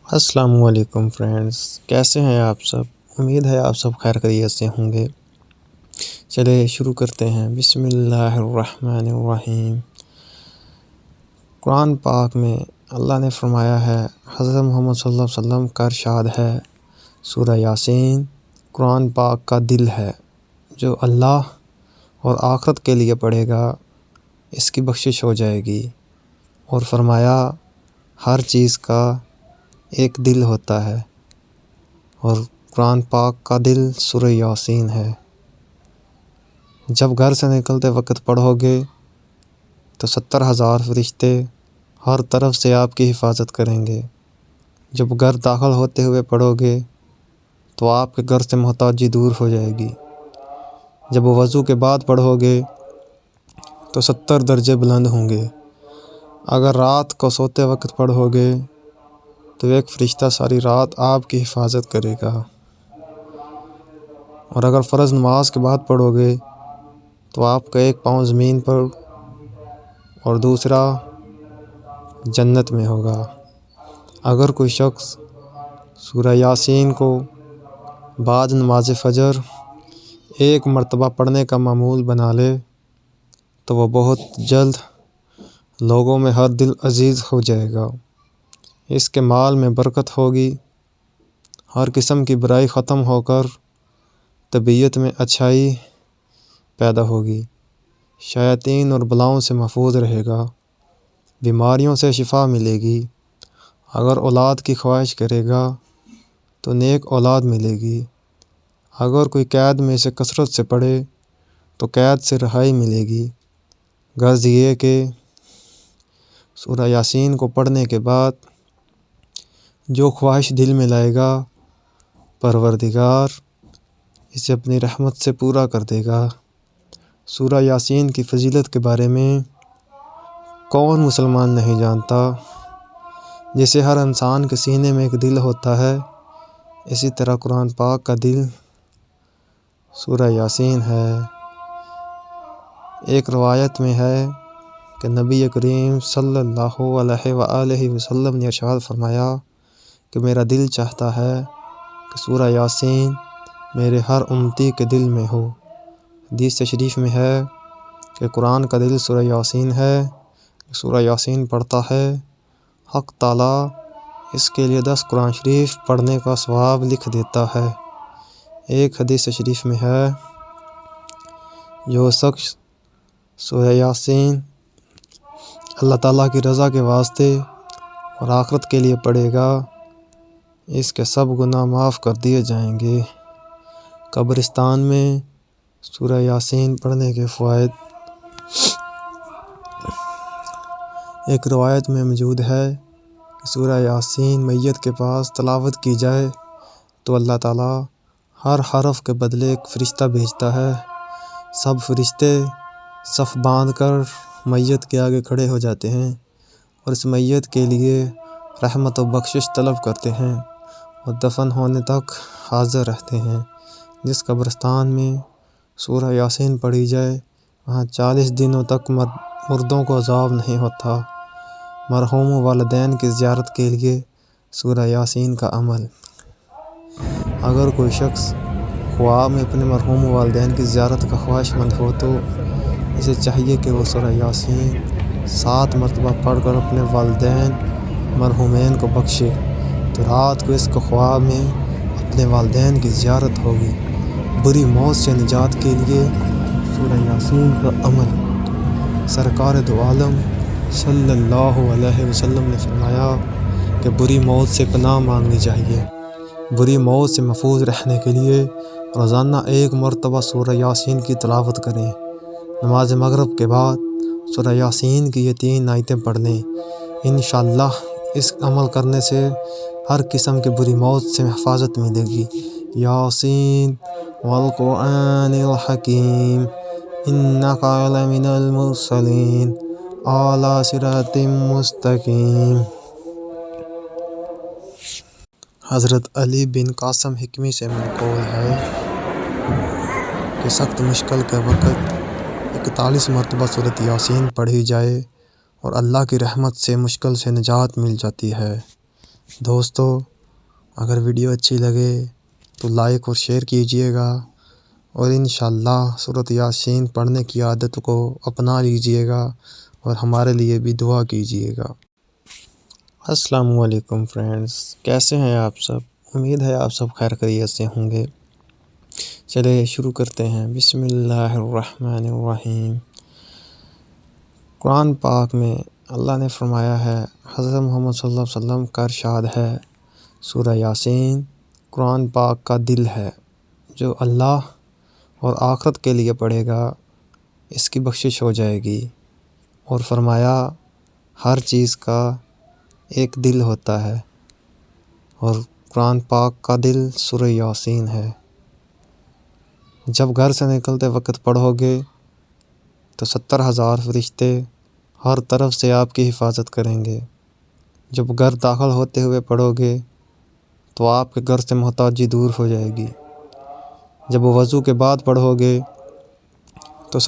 السلام علیکم فرینڈز، کیسے ہیں آپ سب؟ امید ہے آپ سب خیر خیریت سے ہوں گے۔ چلے شروع کرتے ہیں۔ بسم اللہ الرحمن الرحیم۔ قرآن پاک میں اللہ نے فرمایا ہے، حضرت محمد صلی اللہ علیہ وسلم کا ارشاد ہے، سورہ یاسین قرآن پاک کا دل ہے، جو اللہ اور آخرت کے لیے پڑھے گا اس کی بخشش ہو جائے گی۔ اور فرمایا ہر چیز کا ایک دل ہوتا ہے، اور قرآن پاک کا دل سورہ یاسین ہے۔ جب گھر سے نکلتے وقت پڑھو گے تو 70,000 فرشتے ہر طرف سے آپ کی حفاظت کریں گے۔ جب گھر داخل ہوتے ہوئے پڑھو گے تو آپ کے گھر سے محتاجی دور ہو جائے گی۔ جب وضو کے بعد پڑھو گے تو 70 درجے بلند ہوں گے۔ اگر رات کو سوتے وقت پڑھو گے تو ایک فرشتہ ساری رات آپ کی حفاظت کرے گا۔ اور اگر فرض نماز کے بعد پڑھو گے تو آپ کا ایک پاؤں زمین پر اور دوسرا جنت میں ہوگا۔ اگر کوئی شخص سورہ یاسین کو بعد نماز فجر ایک مرتبہ پڑھنے کا معمول بنا لے تو وہ بہت جلد لوگوں میں ہر دل عزیز ہو جائے گا۔ اس کے مال میں برکت ہوگی، ہر قسم کی برائی ختم ہو کر طبیعت میں اچھائی پیدا ہوگی، شیاطین اور بلاؤں سے محفوظ رہے گا، بیماریوں سے شفا ملے گی۔ اگر اولاد کی خواہش کرے گا تو نیک اولاد ملے گی۔ اگر کوئی قید میں سے کثرت سے پڑھے تو قید سے رہائی ملے گی۔ غرض یہ کہ سورہ یاسین کو پڑھنے کے بعد جو خواہش دل میں لائے گا، پروردگار اسے اپنی رحمت سے پورا کر دے گا۔ سورہ یاسین کی فضیلت کے بارے میں کون مسلمان نہیں جانتا؟ جیسے ہر انسان کے سینے میں ایک دل ہوتا ہے، اسی طرح قرآن پاک کا دل سورہ یاسین ہے۔ ایک روایت میں ہے کہ نبی کریم صلی اللہ علیہ وآلہ وسلم نے ارشاد فرمایا کہ میرا دل چاہتا ہے کہ سورہ یاسین میرے ہر امتی کے دل میں ہو۔ حدیث شریف میں ہے کہ قرآن کا دل سورہ یاسین ہے، سورہ یاسین پڑھتا ہے حق تعالیٰ اس کے لیے 10 قرآن شریف پڑھنے کا ثواب لکھ دیتا ہے۔ ایک حدیث شریف میں ہے، جو شخص سورہ یاسین اللہ تعالیٰ کی رضا کے واسطے اور آخرت کے لیے پڑھے گا، اس کے سب گناہ معاف کر دیے جائیں گے۔ قبرستان میں سورہ یاسین پڑھنے کے فوائد۔ ایک روایت میں موجود ہے کہ سورہ یاسین میت کے پاس تلاوت کی جائے تو اللہ تعالیٰ ہر حرف کے بدلے ایک فرشتہ بھیجتا ہے۔ سب فرشتے صف باندھ کر میت کے آگے کھڑے ہو جاتے ہیں اور اس میت کے لیے رحمت و بخشش طلب کرتے ہیں اور دفن ہونے تک حاضر رہتے ہیں۔ جس قبرستان میں سورہ یاسین پڑھی جائے وہاں 40 دنوں تک مردوں کو عذاب نہیں ہوتا۔ مرحوم والدین کی زیارت کے لیے سورہ یاسین کا عمل۔ اگر کوئی شخص خواب میں اپنے مرحوم والدین کی زیارت کا خواہش مند ہو تو اسے چاہیے کہ وہ سورہ یاسین 7 مرتبہ پڑھ کر اپنے والدین مرحومین کو بخشے، تو رات کو اس کو خواب میں اپنے والدین کی زیارت ہوگی۔ بری موت سے نجات کے لیے سورہ یاسین کا عمل۔ سرکار دو عالم صلی اللہ علیہ وسلم نے فرمایا کہ بری موت سے پناہ مانگنی چاہیے۔ بری موت سے محفوظ رہنے کے لیے روزانہ 1 مرتبہ سورہ یاسین کی تلاوت کریں۔ نماز مغرب کے بعد سورہ یاسین کی یہ 3 آیتیں پڑھ لیں۔ انشاءاللہ اس عمل کرنے سے ہر قسم کی بری موت سے حفاظت ملے گی۔ یاسین والقرآن الحکیم انک لمن المرسلین علی صراط مستقیم۔ حضرت علی بن قاسم حکمی سے منقول ہے کہ سخت مشکل کے وقت 41 مرتبہ سورۃ یاسین پڑھی جائے اور اللہ کی رحمت سے مشکل سے نجات مل جاتی ہے۔ دوستو اگر ویڈیو اچھی لگے تو لائک اور شیئر کیجیے گا، اور انشاءاللہ سورۃ یاسین پڑھنے کی عادت کو اپنا لیجیے گا، اور ہمارے لیے بھی دعا کیجیے گا۔ السلام علیکم فرینڈز، کیسے ہیں آپ سب؟ امید ہے آپ سب خیر خیریت سے ہوں گے۔ چلے شروع کرتے ہیں۔ بسم اللہ الرحمن الرحیم۔ قرآن پاک میں اللہ نے فرمایا ہے، حضرت محمد صلی اللہ علیہ وسلم کا ارشاد ہے، سورہ یاسین قرآن پاک کا دل ہے، جو اللہ اور آخرت کے لیے پڑھے گا اس کی بخشش ہو جائے گی۔ اور فرمایا ہر چیز کا ایک دل ہوتا ہے، اور قرآن پاک کا دل سورہ یاسین ہے۔ جب گھر سے نکلتے وقت پڑھو گے تو 70,000 فرشتے ہر طرف سے آپ کی حفاظت کریں گے۔ جب گھر داخل ہوتے ہوئے پڑھو گے تو آپ کے گھر سے محتاجی دور ہو جائے گی۔ جب وضو کے بعد پڑھو گے تو